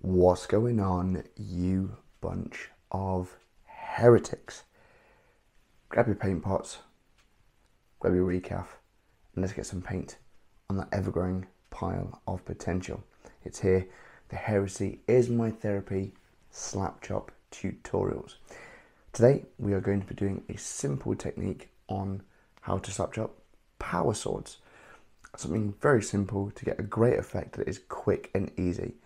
What's going on, you bunch of heretics? Grab your paint pots, grab your recaf, and let's get some paint on that ever-growing pile of potential. It's here. The heresy is my therapy. Slapchop tutorials. Today we are going to be doing a simple technique on how to slapchop power swords. Something very simple to get a great effect that is quick and easy,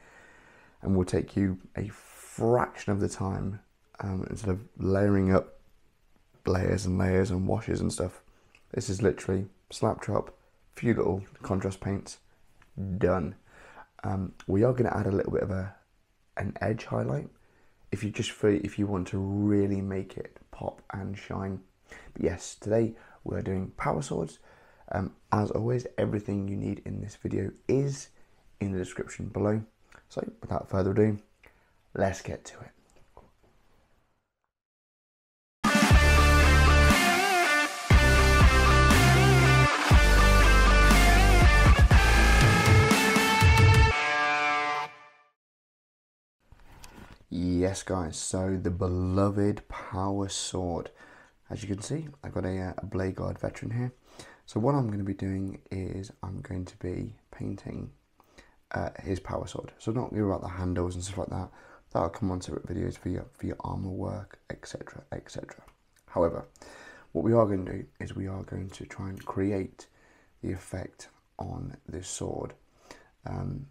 and will take you a fraction of the time instead of layering up layers and layers and washes and stuff. This is literally slap chop, few little contrast paints, done. We are going to add a little bit of an edge highlight if you want to really make it pop and shine. But yes, today we are doing power swords. As always, everything you need in this video is in the description below. So without further ado, let's get to it. Yes guys, so the beloved power sword. As you can see, I've got a Blade Guard veteran here. So what I'm going to be doing is I'm going to be painting his power sword. So not going about the handles and stuff like that. That'll come on separate videos for your armor work, etc, etc. However, what we are going to do is we are going to try and create the effect on this sword on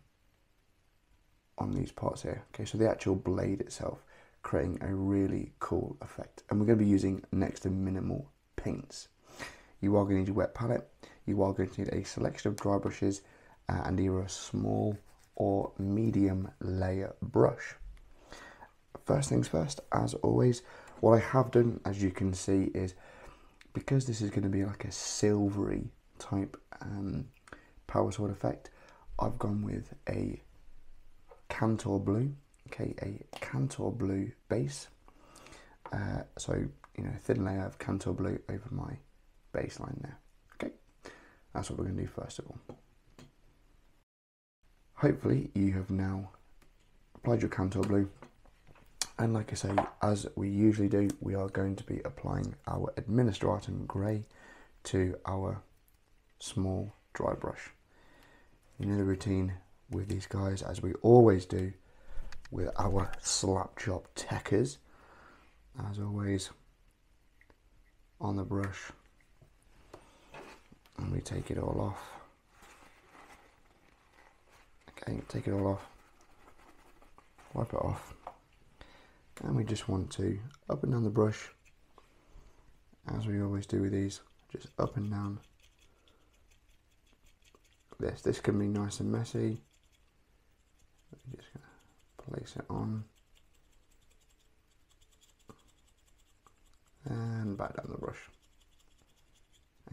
these parts here. Okay, so the actual blade itself, creating a really cool effect. And we're going to be using next to minimal paints. You are going to need a wet palette. You are going to need a selection of dry brushes and either a small or medium layer brush. First things first, as always, what I have done, as you can see, is because this is going to be like a silvery type power sword effect, I've gone with a Kantor Blue, okay, a Kantor Blue base. So, you know, thin layer of Kantor Blue over my baseline there. Okay, that's what we're going to do first of all. Hopefully you have now applied your Kantor Blue, and like I say, as we usually do, we are going to be applying our Administratum Grey to our small dry brush. You know the routine with these guys, as we always do with our slap chop techers. As always, on the brush, and we take it all off. Okay, take it all off, wipe it off, and we just want to up and down the brush, as we always do with these, just up and down. This can be nice and messy. I'm just going to place it on and back down the brush.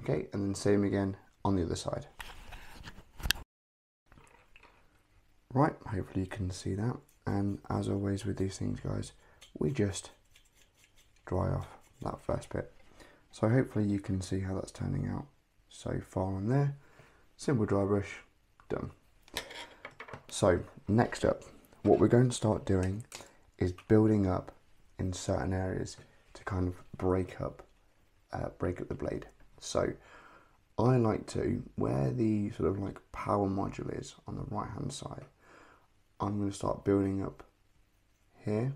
Okay, and then same again on the other side. Right, hopefully you can see that. And as always with these things, guys, we just dry off that first bit. So hopefully you can see how that's turning out so far on there. Simple dry brush, done. So next up, what we're going to start doing is building up in certain areas to kind of break up the blade. So I like to, where the sort of like power module is on the right hand side, I'm going to start building up here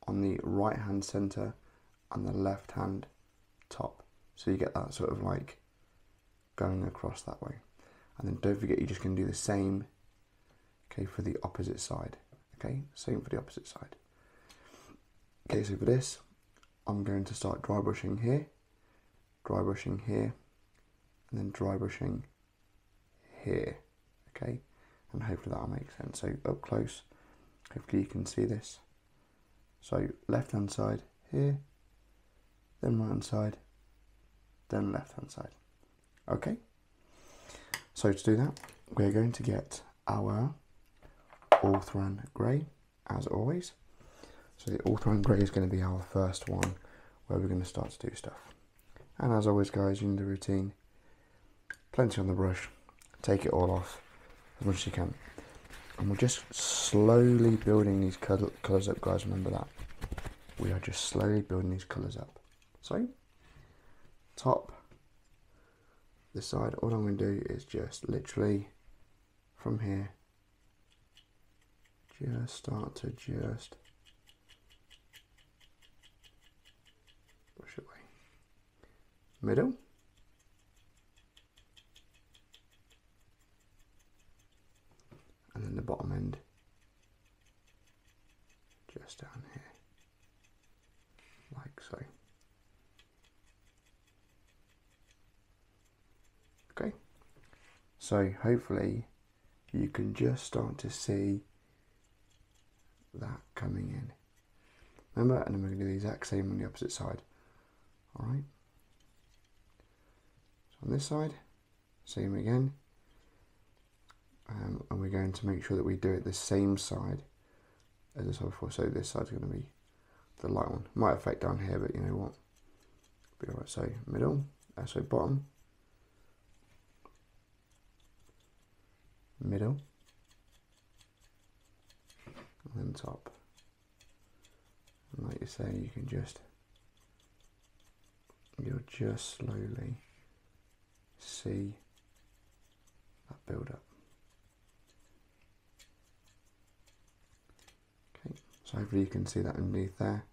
on the right hand center and the left hand top. So you get that sort of like going across that way. And then don't forget, you're just going to do the same, okay, for the opposite side. Okay, same for the opposite side. Okay, so for this, I'm going to start dry brushing here, and then dry brushing here. Okay, and hopefully that'll make sense. So up close, hopefully you can see this. So left hand side here, then right hand side, then left hand side. Okay, so to do that, we're going to get our Ulthuan Grey, as always. So the Ulthuan Grey is going to be our first one where we're going to start to do stuff. And as always, guys, you know the routine. Plenty on the brush, take it all off as much as you can. And we're just slowly building these colours up, guys, remember that. We are just slowly building these colours up. So, top, this side, all I'm going to do is just literally from here, just start to just push away. Middle. And then the bottom end, just down here, like so. Okay, so hopefully you can just start to see that coming in. Remember, and then we're going to do the exact same on the opposite side. Alright, so on this side, same again. And we're going to make sure that we do it the same side as this one before. So this side's going to be the light one. Might affect down here, but you know what? Be alright. So middle, so bottom, middle, and then top. And like you say, you can you'll just slowly see that build up. So hopefully you can see that underneath there,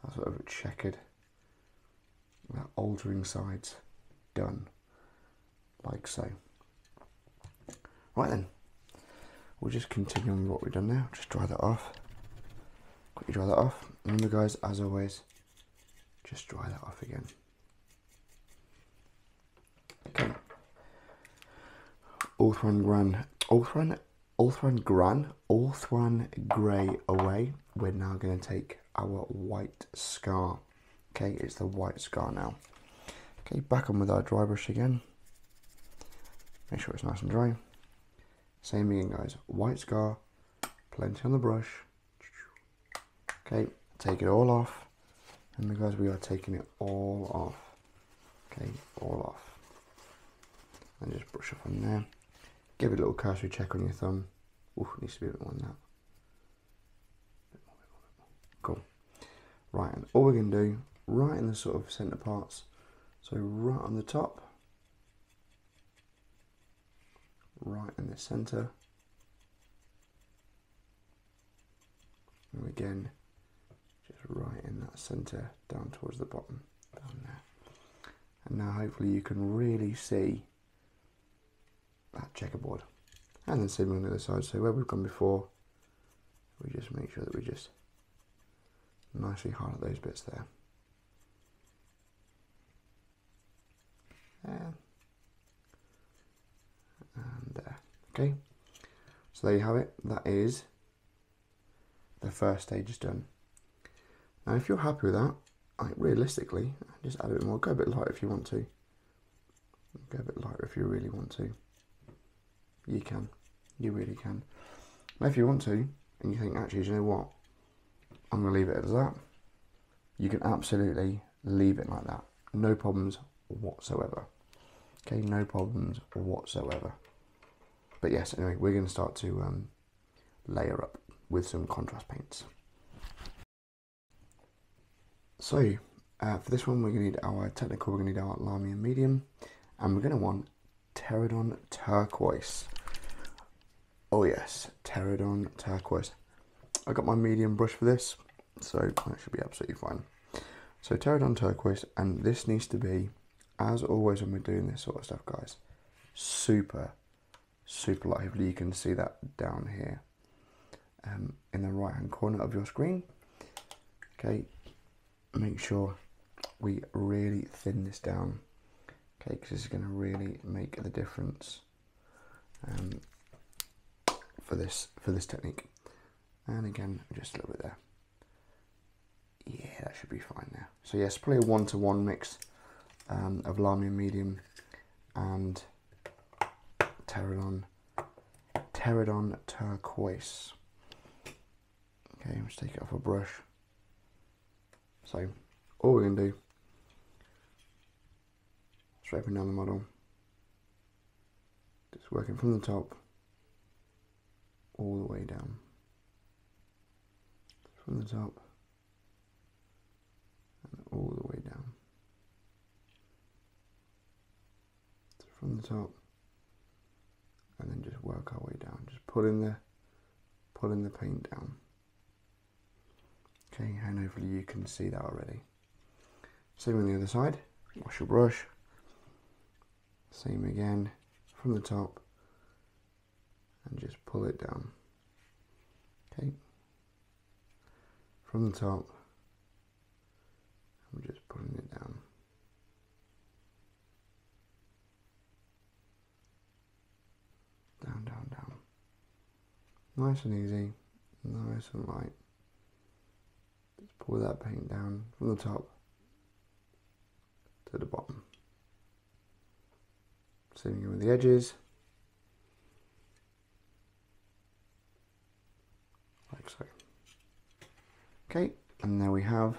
that sort of checkered, that altering sides done, like so. Right then, we'll just continue on with what we've done now, just dry that off, quickly dry that off. Remember guys, as always, just dry that off again. Okay, Ulthuan Grey away. We're now going to take our white scar. Okay, it's the white scar now. Okay, back on with our dry brush again. Make sure it's nice and dry. Same again guys, white scar, plenty on the brush. Okay, take it all off. And guys, we are taking it all off. Okay, all off. And just brush up on there. Give it a little cursory check on your thumb. Ooh, needs to be a bit more than that. Bit more. Cool. Right, and all we're going to do, right in the sort of centre parts, so right on the top, right in the centre, and again, just right in that centre, down towards the bottom, down there. And now hopefully you can really see that checkerboard. And then same on the other side, so where we've gone before, we just make sure that we just nicely highlight those bits there. There. And there. Okay, so there you have it. That is the first stage is done. Now if you're happy with that, like realistically, just add a bit more. Go a bit lighter if you want to. Go a bit lighter if you really want to. You can. You really can. Now if you want to, and you think, actually, you know what? I'm going to leave it as that. You can absolutely leave it like that. No problems whatsoever. Okay, no problems whatsoever. But yes, anyway, we're going to start to layer up with some contrast paints. So, for this one, we're going to need our technical, we're going to need our Lamian medium, and we're going to want Abbadon turquoise. Oh yes, Abbadon turquoise. I got my medium brush for this, so that should be absolutely fine. So Abbadon turquoise, and this needs to be, as always when we're doing this sort of stuff, guys, super light. Hopefully you can see that down here in the right hand corner of your screen. Okay, make sure we really thin this down. Okay, because this is going to really make the difference for this technique. And again, just a little bit there. Yeah, that should be fine now. So yes, probably a 1-to-1 mix of Lamian medium and Abbadon turquoise. Okay, let's take it off a brush. So all we're going to do, straight down the model, just working from the top all the way down. From the top and all the way down. From the top and then just work our way down. Just pulling the paint down. Okay, and hopefully you can see that already. Same on the other side. Wash your brush. Same again from the top and just pull it down. Okay. From the top, I'm just pulling it down. Down, down, down. Nice and easy, nice and light. Just pull that paint down from the top to the bottom. Same again with the edges. Like so. Okay, and there we have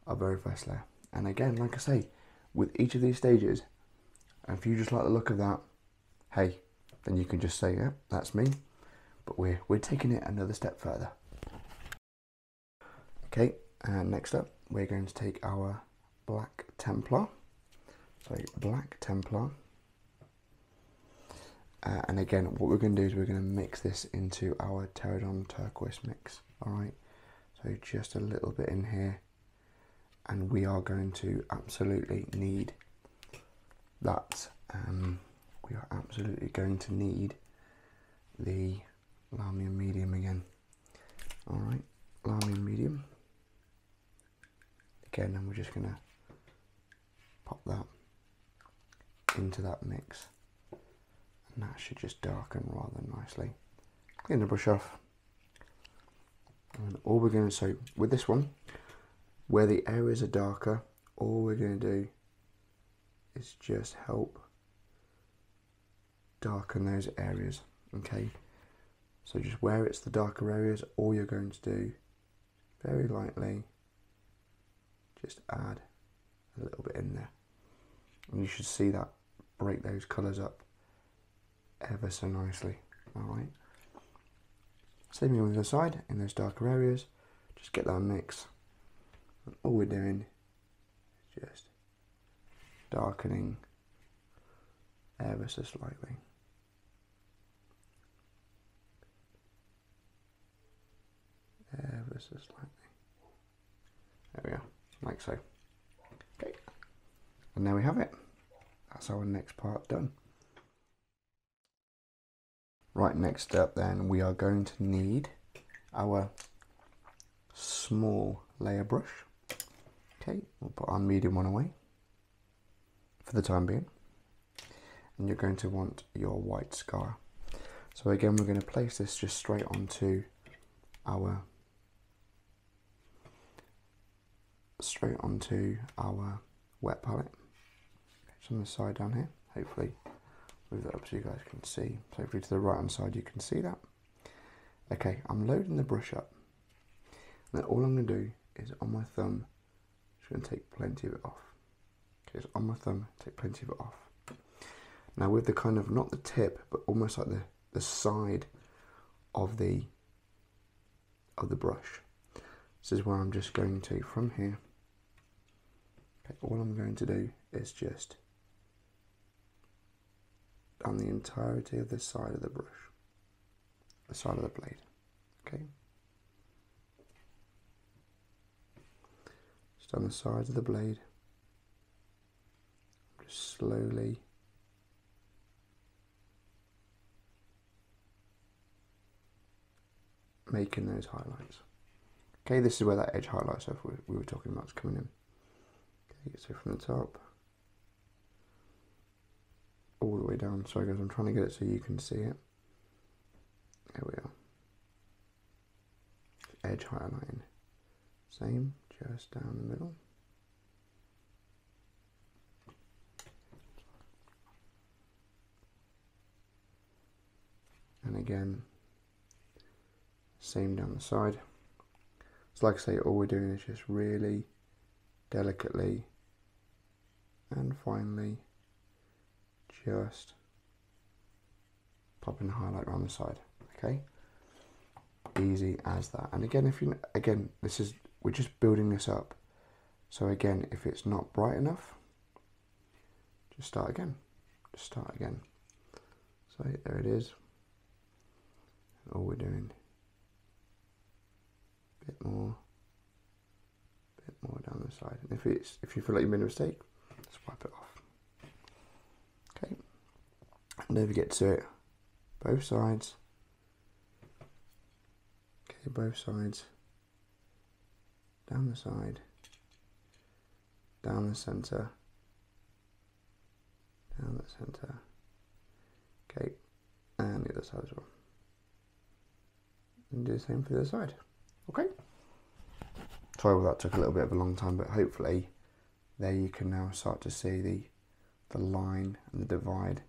our very first layer. And again, like I say, with each of these stages, if you just like the look of that, hey, then you can just say, yeah, that's me. But we're taking it another step further. Okay, and next up, we're going to take our Black Templar. So Black Templar. And again, what we're going to do is we're going to mix this into our Pterodon Turquoise mix. All right. So just a little bit in here, and we are going to absolutely need that. We are absolutely going to need the Lamium Medium again. All right, Lamium Medium. Again, and we're just going to pop that into that mix, and that should just darken rather nicely. Clean the brush off. And all we're going to, so with this one, where the areas are darker, all we're going to do is just help darken those areas, okay? So just where it's the darker areas, all you're going to do, very lightly, just add a little bit in there. And you should see that break those colours up ever so nicely, alright? Same thing on the other side, in those darker areas, just get that mix. And all we're doing is just darkening ever so slightly. Ever so slightly. There we are, like so. Okay, and there we have it. That's our next part done. Right, next up then, we are going to need our small layer brush. Okay, we'll put our medium one away for the time being. And you're going to want your white scar. So again, we're going to place this just straight onto our wet palette. It's on the side down here, hopefully. Move that up so you guys can see. So hopefully to the right hand side you can see that. Okay, I'm loading the brush up. Now all I'm going to do is on my thumb, just going to take plenty of it off. Okay, so on my thumb, take plenty of it off. Now with the kind of, not the tip, but almost like the side of the brush. This is where I'm just going to, from here, okay, all I'm going to do is just on the entirety of this side of the brush, the side of the blade, okay? Just on the sides of the blade, just slowly making those highlights. Okay, this is where that edge highlight stuff we were talking about is coming in. Okay, so from the top all the way down. Sorry guys, I'm trying to get it so you can see it. There we are. Edge highlighting. Same, just down the middle. And again, same down the side. So like I say, all we're doing is just really delicately and finely just popping the highlight around the side. Okay, easy as that. And again, we're just building this up. So again, if it's not bright enough, just start again. Just start again. So there it is. All we're doing, a bit more down the side. And if you feel like you made a mistake, just wipe it off. Okay. And don't forget to do it both sides. Okay, both sides. Down the side. Down the centre. Down the centre. Okay, and the other side as well. And do the same for the other side. Okay. Sorry, well, that took a little bit of a long time, but hopefully there you can now start to see the line and the divide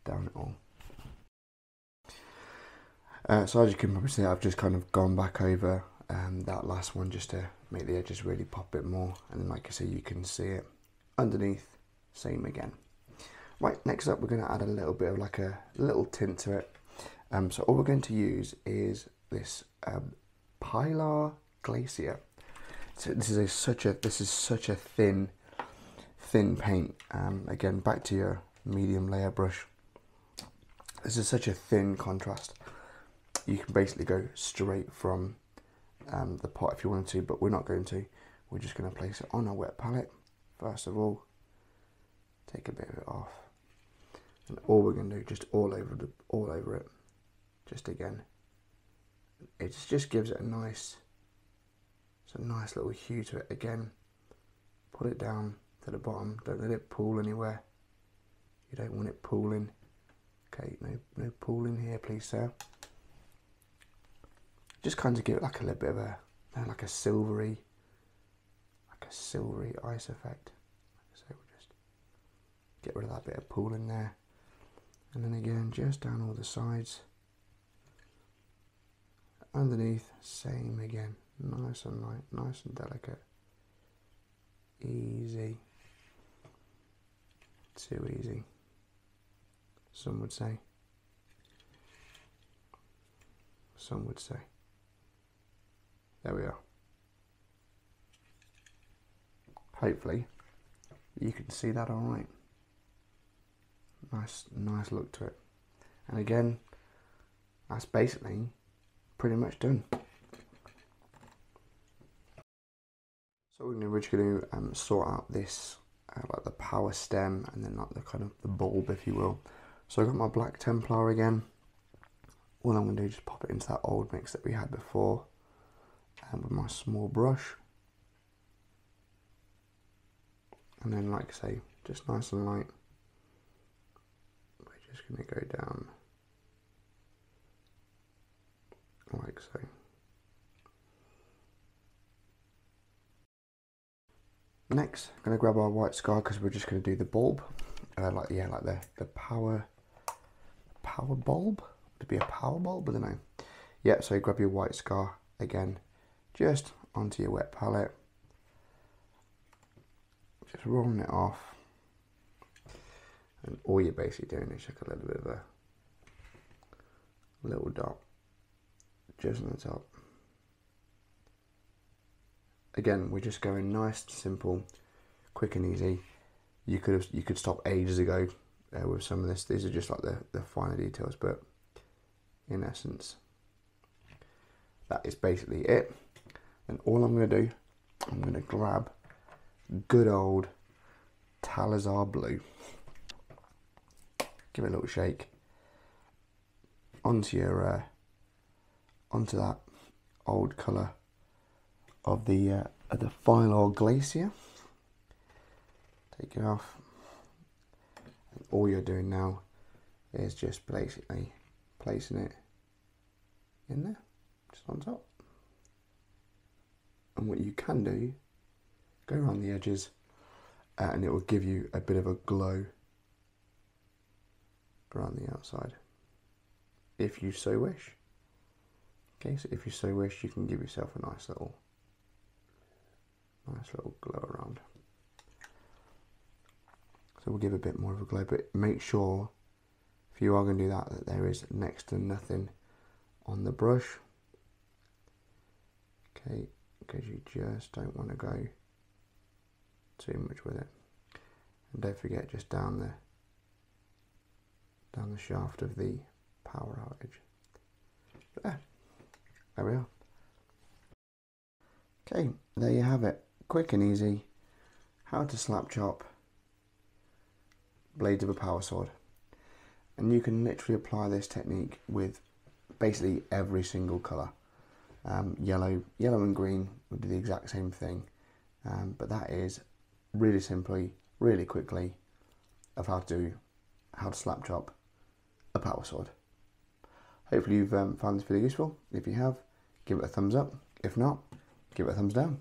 down it all. So as you can probably see, I've just kind of gone back over that last one just to make the edges really pop a bit more, and then like I say, you can see it underneath, same again. Right, next up we're going to add a little bit of like a little tint to it. So all we're going to use is this Pylar Glacier. So this is such a thin paint. Again, back to your medium layer brush. This is such a thin contrast. You can basically go straight from the pot if you wanted to, but we're not going to. We're just going to place it on our wet palette. First of all, take a bit of it off, and all we're going to do, just all over it. Just again, it just gives it a nice little hue to it. Again, put it down to the bottom. Don't let it pool anywhere. You don't want it pooling. Okay, no pooling here, please, sir. Just kind of give it like a little bit of like a silvery ice effect. So we'll just get rid of that bit of pooling there, and then again, just down all the sides. Underneath, same again, nice and light, nice and delicate, easy, too easy, some would say. There we are. Hopefully you can see that all right. Nice look to it. And again, that's basically pretty much done. So we're going to sort out this like the power stem, and then like the kind of the bulb, if you will. So I've got my black Templar again. All I'm going to do is just pop it into that old mix that we had before, and with my small brush, and then like I say, just nice and light, we're just going to go down like so. Next, I'm going to grab our white scar because we're just going to do the bulb, like the power bulb. Would it be a power bulb? I don't know. Yeah, so grab your white scar again, just onto your wet palette, just rolling it off, and all you're basically doing is just a little bit of a little dot just on the top. Again, we're just going nice, simple, quick and easy. You could stop ages ago with some of this. These are just like the finer details, but in essence, that is basically it. And all I'm going to do, I'm going to grab good old Talassar Blue, give it a little shake onto your onto that old colour of the Pylar Glacier. Take it off, and all you're doing now is just basically placing it in there, just on top. And what you can do, go around the edges, and it will give you a bit of a glow around the outside, if you so wish. Okay, so if you so wish, you can give yourself a nice little glow around. So we'll give a bit more of a glow, but make sure, if you are going to do that, that there is next to nothing on the brush. Okay, because you just don't want to go too much with it. And don't forget, just down the shaft of the power outage. There we are. Okay, there you have it. Quick and easy. How to slap chop blades of a power sword. And you can literally apply this technique with basically every single colour. Yellow and green would do the exact same thing. But that is really simply, really quickly, of how to slap chop a power sword. Hopefully you've found this video useful. If you have, give it a thumbs up. If not, give it a thumbs down,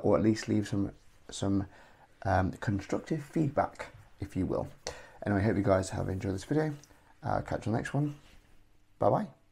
or at least leave some constructive feedback, if you will. Anyway, I hope you guys have enjoyed this video. Catch you on the next one. Bye bye.